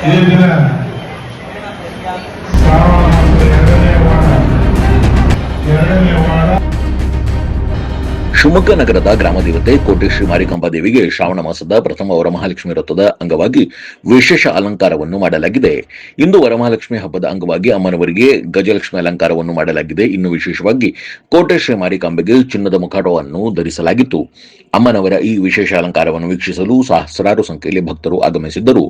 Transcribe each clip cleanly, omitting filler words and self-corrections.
ಈ ದಿನ ಎರಡನೇ ವಾರ ಶಿವಮೊಗ್ಗ ನಗರದ ಗ್ರಾಮ ದೇವತೆ ಕೋಟೆ ಶ್ರೀ ಮಾರಿಕಾಂಬಾ ದೇವಿಗೆ ಶ್ರಾವಣ ಮಾಸದ ಪ್ರಥಮ ವರಮಹಾಲಕ್ಷ್ಮಿ ವ್ರತದ ಅಂಗವಾಗಿ ವಿಶೇಷ ಅಲಂಕಾರವನ್ನು ಮಾಡಲಾಗಿದೆ. ಇಂದು ವರಮಹಾಲಕ್ಷ್ಮಿ ಹಬ್ಬದ ಅಂಗವಾಗಿ ಅಮ್ಮನವರಿಗೆ ಗಜಲಕ್ಷ್ಮಿ ಅಲಂಕಾರವನ್ನು ಮಾಡಲಾಗಿದೆ. ಇನ್ನು ವಿಶೇಷವಾಗಿ ಕೋಟೆ ಶ್ರೀ ಮಾರಿಕಾಂಬೆಗೆ ಚಿನ್ನದ ಮುಖಾಟವನ್ನು ಧರಿಸಲಾಗಿತ್ತು. ಅಮ್ಮನವರ ಈ ವಿಶೇಷ ಅಲಂಕಾರವನ್ನು ವೀಕ್ಷಿಸಲು ಸಹಸ್ರಾರು ಸಂಖ್ಯೆಯಲ್ಲಿ ಭಕ್ತರು ಆಗಮಿಸಿದ್ದರು.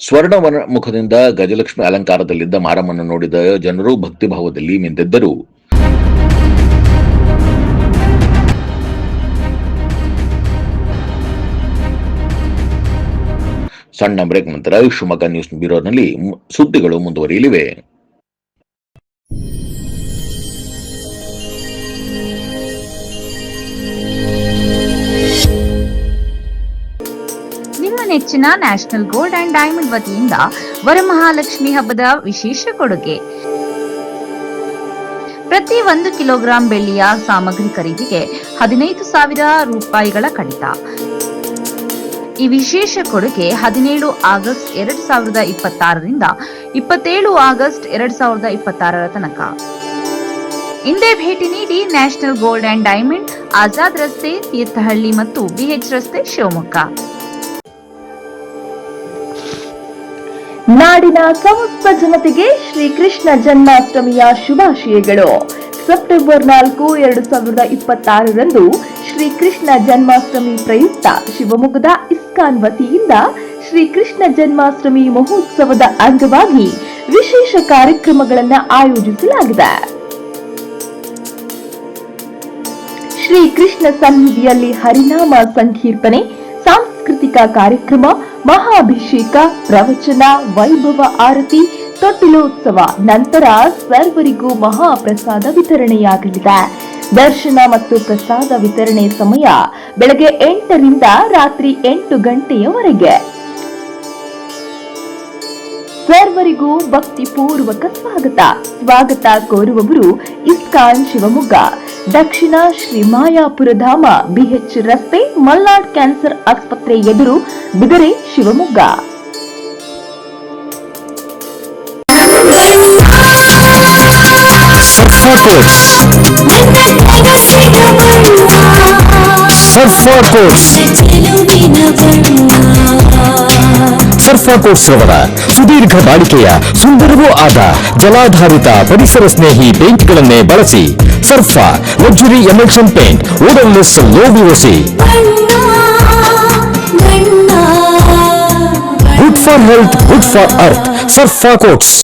ಸ್ವರ್ಣ ಮುಖದಿಂದ ಗಜಲಕ್ಷ್ಮಿ ಅಲಂಕಾರದಲ್ಲಿದ್ದ ಮಾರಮ್ಮನ್ನು ನೋಡಿದ ಜನರು ಭಕ್ತಿಭಾವದಲ್ಲಿ ಮಿಂದೆದ್ದರು. ಸಣ್ಣ ಬ್ರೇಕ್ ನಂತರ ಶಿವಮೊಗ್ಗ ನ್ಯೂಸ್ ಬ್ಯೂರೋನಲ್ಲಿ ಸುದ್ದಿಗಳು ಮುಂದುವರಿಯಲಿವೆ. ನಿಮ್ಮ ನೆಚ್ಚಿನ ನ್ಯಾಷನಲ್ ಗೋಲ್ಡ್ ಅಂಡ್ ಡೈಮಂಡ್ ವತಿಯಿಂದ ವರಮಹಾಲಕ್ಷ್ಮಿ ಹಬ್ಬದ ವಿಶೇಷ ಕೊಡುಗೆ. ಪ್ರತಿ 1 ಕಿಲೋಗ್ರಾಂ ಬೆಳ್ಳಿಯ ಸಾಮಗ್ರಿ ಖರೀದಿಗೆ 15,000 ರೂಪಾಯಿಗಳ ಕಡಿತ. ಈ ವಿಶೇಷ ಕೊಡುಗೆ 17 ಆಗಸ್ಟ್ 2026ರಿಂದ 27 ಆಗಸ್ಟ್ 2026 ತನಕ. ಇಂದೇ ಭೇಟಿ ನೀಡಿ national gold and diamond, Azad ರಸ್ತೆ, ತೀರ್ಥಹಳ್ಳಿ ಮತ್ತು ಬಿಎಚ್ ರಸ್ತೆ, ಶಿವಮೊಗ್ಗ. ನಾಡಿನ ಸಮಸ್ತ ಜನತೆಗೆ ಶ್ರೀಕೃಷ್ಣ ಜನ್ಮಾಷ್ಟಮಿಯ ಶುಭಾಶಯಗಳು. ಸೆಪ್ಟೆಂಬರ್ 4, 2026ರಂದು ಶ್ರೀಕೃಷ್ಣ ಜನ್ಮಾಷ್ಟಮಿ ಪ್ರಯುಕ್ತ ಶಿವಮೊಗ್ಗದ ಇಸ್ಕಾನ್ ವತಿಯಿಂದ ಶ್ರೀಕೃಷ್ಣ ಜನ್ಮಾಷ್ಟಮಿ ಮಹೋತ್ಸವದ ಅಂಗವಾಗಿ ವಿಶೇಷ ಕಾರ್ಯಕ್ರಮಗಳನ್ನು ಆಯೋಜಿಸಲಾಗಿದೆ. ಶ್ರೀಕೃಷ್ಣ ಸನ್ನಿಧಿಯಲ್ಲಿ ಹರಿನಾಮ ಸಂಕೀರ್ತನೆ, ಸಾಂಸ್ಕೃತಿಕ ಕಾರ್ಯಕ್ರಮ, ಮಹಾಭಿಷೇಕ, ಪ್ರವಚನ, ವೈಭವ ಆರತಿ, ತೊಟ್ಟಿಲೋತ್ಸವ ನಂತರ ಸರ್ವರಿಗೂ ಮಹಾಪ್ರಸಾದ ವಿತರಣೆಯಾಗಲಿದೆ. ದರ್ಶನ ಮತ್ತು ಪ್ರಸಾದ ವಿತರಣೆ ಸಮಯ ಬೆಳಗ್ಗೆ 8ರಿಂದ ರಾತ್ರಿ 8 ಗಂಟೆಯವರೆಗೆ. ಸರ್ವರಿಗೂ ಭಕ್ತಿಪೂರ್ವಕ ಸ್ವಾಗತ ಕೋರುವವರು ಇಸ್ಕಾನ್ ಶಿವಮೊಗ್ಗ, ದಕ್ಷಿಣ ಶ್ರೀ ಮಾಯಾಪುರ ಧಾಮ, ಬಿಎಚ್ ರಸ್ತೆ, ಮಲ್ನಾಡ್ ಕ್ಯಾನ್ಸರ್ ಆಸ್ಪತ್ರೆ ಎದುರು, ಬಿದರೆ, ಶಿವಮೊಗ್ಗ. ಸರ್ಫಾ ಕೋಟ್ಸ್ ರವರ ಸುದೀರ್ಘ ಬಾಳಿಕೆಯ ಸುಂದರವೂ ಆದ ಜಲಾಧಾರಿತ ಪರಿಸರ ಸ್ನೇಹಿ ಪೇಂಟ್ಗಳನ್ನೇ ಬಳಸಿ. Surfa luxury emulsion paint, odourless, low VOC, good for health, good for earth. Surfa coats.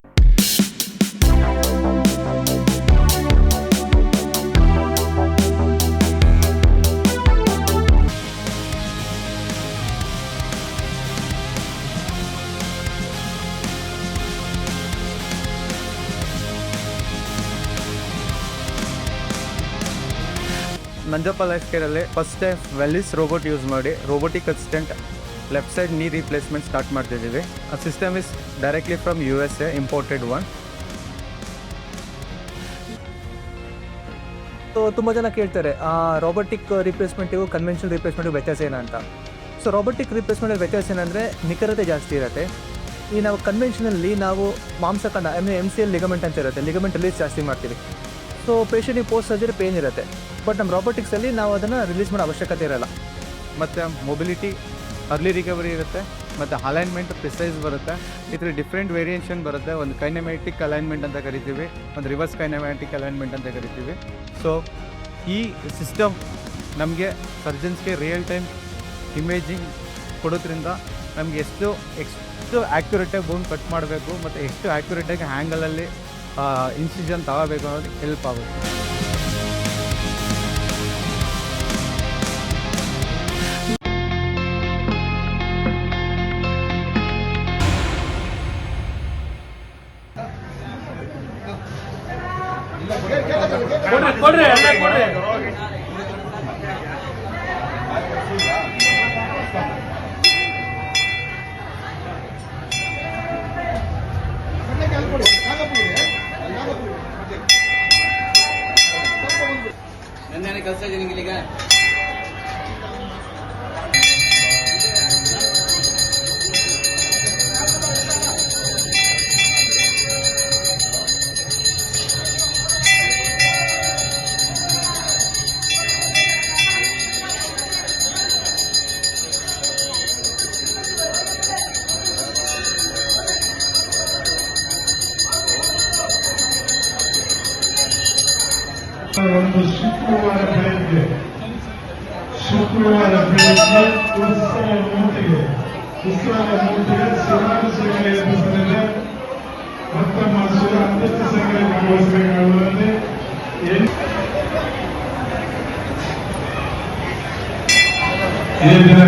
Nanjappa life ಕೇರಲ್ಲಿ first time Velys robot use ಮಾಡಿ robotic assistant left side knee replacement start ಮಾಡ್ತಿದ್ದೀವಿ. ಆ system is directly from USA, imported one. ತುಂಬ ಜನ ಕೇಳ್ತಾರೆ robotic ರಿಪ್ಲೇಸ್ಮೆಂಟಿಗೂ conventional ರಿಪ್ಲೇಸ್ಮೆಂಟಿಗೂ ವ್ಯತ್ಯಾಸ ಏನಂತ. So robotic replacement ವ್ಯತ್ಯಾಸ ಏನಂದರೆ ನಿಖರತೆ ಜಾಸ್ತಿ ಇರುತ್ತೆ. ಈ ನಾವು ಕನ್ವೆನ್ಷನಲ್ಲಿ ನಾವು ಮಾಂಸಖಂಡ MCL ಲಿಗಮೆಂಟ್ ಅಂತ ಇರುತ್ತೆ, ಲಿಗಮೆಂಟ್ ರಿಲೀಸ್ ಜಾಸ್ತಿ ಮಾಡ್ತೀವಿ. ಸೊ ಪೇಷಂಟಿಗೆ ಪೋಸ್ಟ್ ಸರ್ಜರಿ ಪೇನ್ ಇರುತ್ತೆ. ಬಟ್ ನಮ್ಮ ರೋಬೋಟಿಕ್ಸಲ್ಲಿ ನಾವು ಅದನ್ನು ರಿಲೀಸ್ ಮಾಡೋ ಅವಶ್ಯಕತೆ ಇರೋಲ್ಲ. ಮತ್ತು ಮೊಬಿಲಿಟಿ, ಅರ್ಲಿ ರಿಕವರಿ ಇರುತ್ತೆ, ಮತ್ತು ಅಲೈನ್ಮೆಂಟ್ ಪ್ರಿಸೈಸ್ ಬರುತ್ತೆ. ಈ ಥರ ಡಿಫ್ರೆಂಟ್ ವೇರಿಯೇಷನ್ ಬರುತ್ತೆ. ಒಂದು ಕೈನೆಮ್ಯಾಟಿಕ್ ಅಲೈನ್ಮೆಂಟ್ ಅಂತ ಕರಿತೀವಿ, ಒಂದು ರಿವರ್ಸ್ ಕೈನೆಮ್ಯಾಟಿಕ್ ಅಲೈನ್ಮೆಂಟ್ ಅಂತ ಕರಿತೀವಿ. ಸೊ ಈ ಸಿಸ್ಟಮ್ ನಮಗೆ ಸರ್ಜನ್ಸ್ಗೆ ರಿಯಲ್ ಟೈಮ್ ಇಮೇಜಿಂಗ್ ಕೊಡೋದ್ರಿಂದ ನಮಗೆ ಎಷ್ಟು ಆ್ಯಕ್ಯುರೇಟಾಗಿ ಬೋನ್ ಕಟ್ ಮಾಡಬೇಕು ಮತ್ತು ಎಷ್ಟು ಆ್ಯಕ್ಯುರೇಟಾಗಿ ಹ್ಯಾಂಗಲಲ್ಲಿ ಇನ್ಸಿಷನ್ ತಗೋಬೇಕು ಅನ್ನೋದಕ್ಕೆ ಹೆಲ್ಪ್ ಆಗುತ್ತೆ. ನನ್ನ ಕಳ್ಸ್ತಾ ಇದ್ದೀನಿ ಈಗ. ಬೆಳಿಗ್ಗೆ ಉತ್ಸವ ಮೂರ್ತಿಗೆ ಶಿವರಾಮ ಸೇವೆ ಎದುರಿಸಲಿದೆ. ಮತ್ತೊಮ್ಮ ಅತ್ಯಂತ ಸಂಖ್ಯೆ ಭಾಗವಹಿಸಬೇಕಾಗುವಂತೆ ಈ ದಿನ